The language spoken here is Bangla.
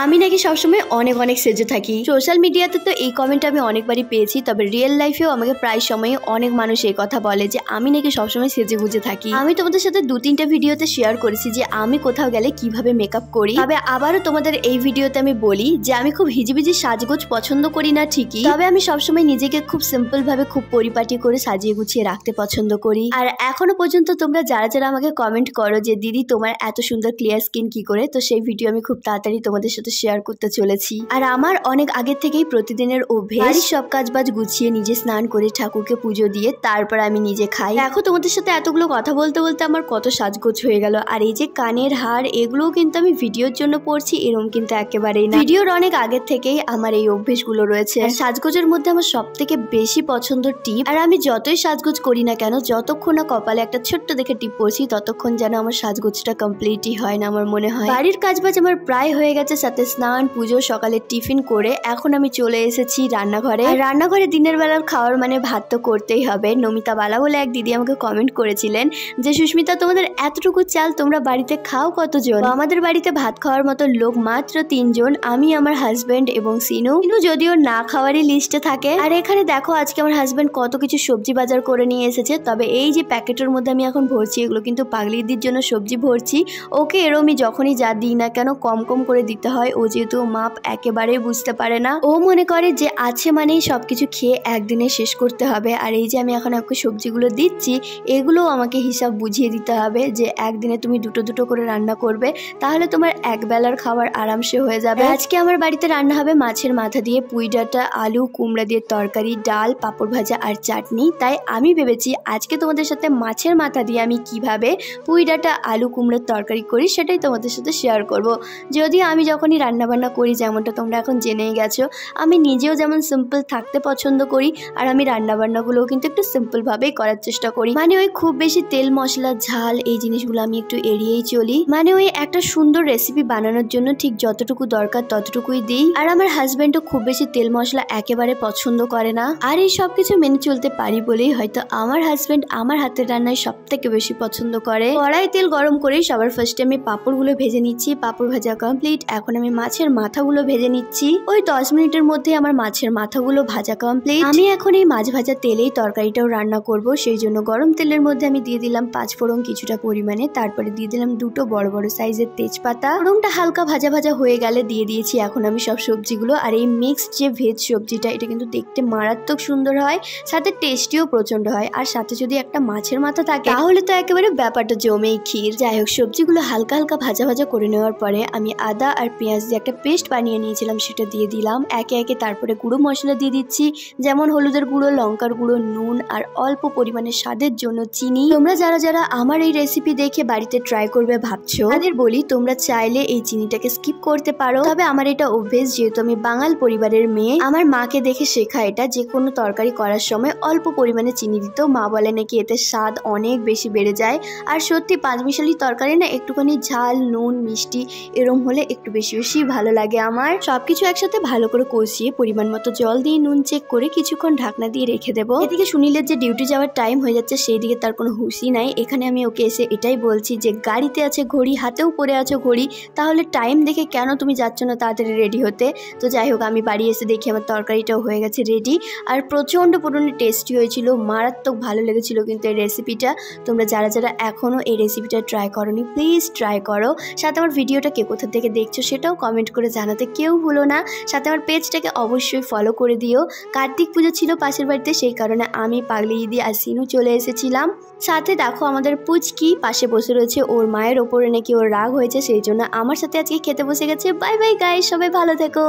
আমি নাকি সবসময় অনেক অনেক সেজে থাকি। সোশ্যাল মিডিয়াতে তো এই কমেন্ট আমি অনেকবারই পেয়েছি, তবে রিয়েল লাইফেও আমাকে প্রায় সময় অনেক মানুষ এই কথা বলে যে আমি নাকি সবসময় সেজে গুজে থাকি। আমি তোমাদের সাথে 2-3টা ভিডিওতে শেয়ার করেছি যে আমি কোথাও গেলে কিভাবে মেকআপ করি। তবে আবারও তোমাদের এই ভিডিওতে আমি বলি যে আমি খুব হিজিবিজি সাজগোজ পছন্দ করি না ঠিকই, তবে আমি সবসময় নিজেকে খুব সিম্পল ভাবে খুব পরিপাটি করে সাজিয়ে গুছিয়ে রাখতে পছন্দ করি। আর এখনো পর্যন্ত তোমরা যারা যারা আমাকে কমেন্ট করো যে দিদি তোমার এত সুন্দর ক্লিয়ার স্কিন কি করে, তো সেই ভিডিও আমি খুব তাড়াতাড়ি তোমাদের সাথে শেয়ার করতে চলেছি। আর আমার অনেক আগে থেকেই প্রতিদিনের অভ্যেস বাড়ির সব কাজবাজ গুছিয়ে নিজে স্নান করে ঠাকুরকে পুজো দিয়ে তারপর আমি নিজে খাই। দেখো তোমাদের সাথে এতগুলো কথা বলতে বলতে আমার কত সাজগোজ হয়ে গেল। আর এই যে কানের হার, এগুলোও কিন্তু আমি ভিডিওর জন্য পরছি এরকম কিন্তু একেবারেই না। ভিডিওর অনেক আগের থেকেই আমার এই অভ্যেসগুলো রয়েছে। সাজগোজের মধ্যে আমার সব থেকে বেশি পছন্দ টিপ। আর আমি যতই সাজগোজ করি না কেন, যতক্ষণ না কপালে একটা ছোট্ট দেখে টিপ পরছি ততক্ষণ যেন আমার সাজগোজটা কমপ্লিটই হয় না আমার মনে হয়। বাড়ির কাজবাজ আমার প্রায় হয়ে গেছে, সাথে স্নান পুজো সকালে টিফিন করে এখন আমি চলে এসেছি রান্নাঘরে। আর রান্নাঘরে দিনের বেলার খাওয়ার মানে ভাত তো করতেই হবে। নমিতা বালা বলে এক দিদি আমাকে কমেন্ট করেছিলেন যে সুস্মিতা তোমাদের এতটুকু চাল তোমরা বাড়িতে খাও কতজন? আমাদের বাড়িতে ভাত খাওয়ার মতো লোক মাত্র 3 জন, আমি আমার হাজবেন্ড এবং সিনু যদিও না খাওয়ারই লিস্টে থাকে। আর এখানে দেখো আজকে আমার হাজবেন্ড কত কিছু সবজি বাজার করে নিয়ে এসেছে। তবে এই যে প্যাকেটের মধ্যে আমি এখন ভরছি এগুলো কিন্তু পাগলিদির জন্য সবজি ভরছি। ওকে এরমই যখনই যা দিই না কেন কম কম করে দিতে হয়। ও যেহেতু মাপ একেবারেই বুঝতে পারে না, ও মনে করে যে আছে মানেই সবকিছু খেয়ে একদিনে শেষ করতে হবে। আর এই যে আমি এখন ওকে সবজিগুলো দিচ্ছি, এগুলো আমাকে হিসাব বুঝিয়ে দিতে হবে যে একদিনে তুমি দুটো দুটো করে রান্না করবে, তাহলে তোমার এক বেলার খাবার আরামসে হয়ে যাবে। আজকে আমার বাড়িতে রান্না হবে মাছের মাথা দিয়ে পুঁই ডাঁটা, আলু কুমড়া দিয়ে তরকারি, ডাল, পাঁপড় ভাজা আর চাটনি। তাই আমি ভেবেছি আজকে তোমাদের সাথে মাছের মাথা দিয়ে আমি কিভাবে পুঁই ডাঁটা আলু কুমড়োর তরকারি করি সেটাই তোমাদের সাথে শেয়ার করব। যদিও আমি যখনই রান্নাবান্না করি, যেমনটা তোমরা এখন জেনেই গেছো, আমি নিজেও যেমন সিম্পল থাকতে পছন্দ করি আর আমি রান্নাবান্নাগুলোও কিন্তু একটু সিম্পল ভাবেই করার চেষ্টা করি। মানে ওই খুব বেশি তেল মশলা ঝাল এই জিনিসগুলো আমি একটু এড়িয়েই চলি। মানে ওই একটা সুন্দর রেসিপি বানানোর জন্য ঠিক যতটুকু দরকার ততটুকুই দিই। আর আমার হাজবেন্ডও খুব বেশি তেল মশলা একেবারে পছন্দ করে না। আর এই সব কিছু মেনে চলতে পারি বলেই হয়তো আমার হাজবেন্ড আমার হাতের রান্নায় সব থেকে বেশি পছন্দ করে। কড়াই তেল গরম করেই সবার ফার্স্টে আমি পাঁপড়গুলো ভেজে নিচ্ছি। পাঁপড় ভাজা কমপ্লিট। এখন আমি মাছের মাথাগুলো ভেজে নিচ্ছি। ওই 10 মিনিটের মধ্যে আমার মাছের মাথাগুলো ভাজা কমপ্লিট। আমি এখন এই মাছ ভাজা তেলেই তরকারিটাও রান্না করব, সেই জন্য গরম তেলের মধ্যে আমি দিয়ে দিলাম 5 ফোড়ন কিছুটা পরিমাণে, তারপরে দিয়ে দিলাম 2টো বড় বড় সাইজের তেজপাতা। ফোড়নটা হালকা ভাজা ভাজা হয়ে গেলে দিয়ে দিয়েছি এখন আমি সব সবজিগুলো। আর এই মিক্সড যে ভেজ সবজিটা, এটা কিন্তু দেখতে মারাত্মক সুন্দর হয়, সাথে টেস্টিও প্রচন্ড হয়। আর সাথে যদি একটা মাছের মাথা থাকে তাহলে তো একেবারে ব্যাপারটা জমেই ক্ষীর। যাই হোক, সবজিগুলো হালকা হালকা ভাজা ভাজা করে নেওয়ার পরে আমি আদা আর পেঁয়াজ দিয়ে একটা পেস্ট বানিয়ে নিয়েছিলাম, সেটা দিয়ে দিলাম একে একে। তারপরে গুঁড়ো মশলা দিয়ে দিচ্ছি, যেমন হলুদের গুঁড়ো, লঙ্কার গুঁড়ো, নুন আর অল্প পরিমাণে স্বাদের জন্য চিনি। তোমরা যারা যারা আমার এই রেসিপি দেখে বাড়িতে ট্রাই করবে ভাবছো, তাদের বলি তোমরা চাইলে এই চিনিটাকে স্কিপ করতে পারো। তবে আমার এটা অভ্যেস, যেহেতু আমি বাঙাল পরিবারের মেয়ে, আমার মাকে দেখে শেখা এটা। যে কোনো তরকারি করার সময় অল্প পরিমাণে চিনি দিত। মা বলে নাকি এতে স্বাদ অনেক বেশি বেড়ে যায়। আর সত্যি পাঁচমিশালি তরকারি না একটুখানি ঝাল নুন মিষ্টি এরম হলে একটু বেশি বেশি ভালো লাগে আমার। সবকিছু একসাথে ভালো করে কষিয়ে পরিমাণ মতো জল দিয়ে নুন চেক করে কিছুক্ষণ ঢাকনা দিয়ে রেখে দেবো। এদিকে সুনীলের যে ডিউটি যাওয়ার টাইম হয়ে যাচ্ছে, সেই দিকে তার কোনো হুঁশই নাই। এখানে আমি ওকে এসে এটাই বলছি যে গাড়িতে আছে ঘড়ি, হাতেও পরে আছো ঘড়ি, তাহলে টাইম দেখে কেন তুমি যাচ্ছ না তাড়াতাড়ি রেডি হতে? তো যাই হোক, আমি বাড়ি এসে দেখি আমার তরকারিটাও হয়ে গেছে রেডি। আর প্রচণ্ড পরিমাণে টেস্টি হয়েছিল, মারাত্মক ভালো লেগেছিল কিন্তু এই রেসিপিটা। তোমরা যারা যারা এখনও এই রেসিপিটা ট্রাই করোনি প্লিজ ট্রাই করো। সাথে আমার ভিডিওটা কে কোথা থেকে দেখছো সেটাও কমেন্ট করে জানাতে কেউ ভুলো না। সাথে আমার পেজটাকে অবশ্যই ফলো করে দিও। কার্তিক পুজো ছিল পাশের বাড়িতে, সেই কারণে আমি পাগলি দিদি আর সিনু চলে এসেছিলাম। সাথে দেখো আমাদের পুচকি পাশে বসে রয়েছে, ওর মায়ের ওপরে নাকি ওর রাগ হয়েছে, সেই জন্য আমার সাথে আজকে খেতে বসে গেছে। বাই বাই গাইস, সবাই ভালো থেকো।